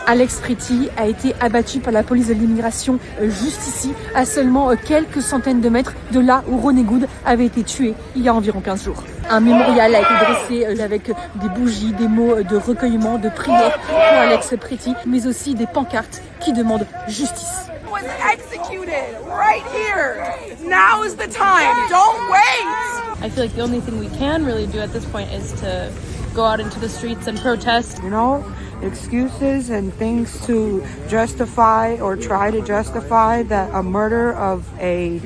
Alex Pretty a été abattu par la police de l'immigration juste ici, à seulement quelques centaines de mètres de là où Ronnie Good avait été tué il y a environ 15 jours. Un mémorial a été dressé avec des bougies, des mots de recueillement, de prière pour Alex Pretty, mais aussi des pancartes qui demandent justice. Was executed right here. Now is the time. Don't wait. I feel like the only thing we can really do at this point is to go out into the streets and protest. You know, excuses and things to justify or try to justify that a murder of a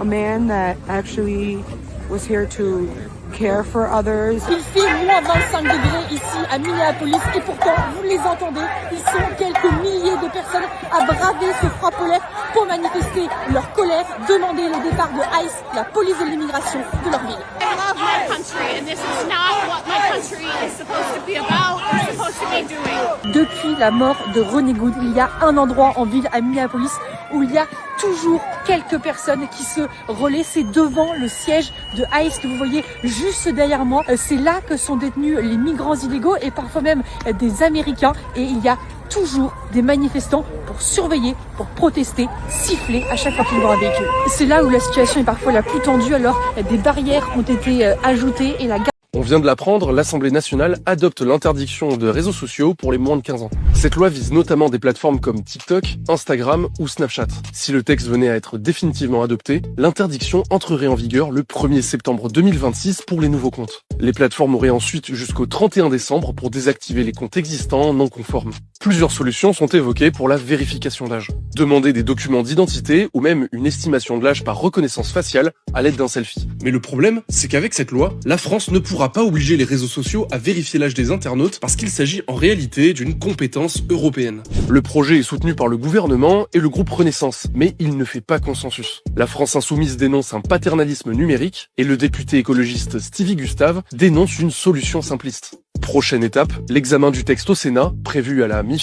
man that actually was here to care for others. Il fait moins 25 degrés ici à Minneapolis et pourtant, vous les entendez, ils sont quelques milliers de personnes à braver ce froid polaire pour manifester leur colère, demander le départ de ICE, la police de l'immigration de leur ville. I love my country and this is not what my country is supposed to be about or supposed to be doing. Depuis la mort de Ronnie Good, il y a un endroit en ville à Minneapolis où il y a toujours quelques personnes qui se relaient. C'est devant le siège de ICE que vous voyez juste derrière moi. C'est là que sont détenus les migrants illégaux et parfois même des Américains. Et il y a toujours des manifestants pour surveiller, pour protester, siffler à chaque fois qu'ils voient un véhicule. C'est là où la situation est parfois la plus tendue. Alors des barrières ont été ajoutées et la On vient de l'apprendre, l'Assemblée nationale adopte l'interdiction de réseaux sociaux pour les moins de 15 ans. Cette loi vise notamment des plateformes comme TikTok, Instagram ou Snapchat. Si le texte venait à être définitivement adopté, l'interdiction entrerait en vigueur le 1er septembre 2026 pour les nouveaux comptes. Les plateformes auraient ensuite jusqu'au 31 décembre pour désactiver les comptes existants non conformes. Plusieurs solutions sont évoquées pour la vérification d'âge. Demander des documents d'identité ou même une estimation de l'âge par reconnaissance faciale à l'aide d'un selfie. Mais le problème, c'est qu'avec cette loi, la France ne pourra pas obliger les réseaux sociaux à vérifier l'âge des internautes parce qu'il s'agit en réalité d'une compétence européenne. Le projet est soutenu par le gouvernement et le groupe Renaissance, mais il ne fait pas consensus. La France insoumise dénonce un paternalisme numérique et le député écologiste Stevie Gustave dénonce une solution simpliste. Prochaine étape, l'examen du texte au Sénat, prévu à la mi-février.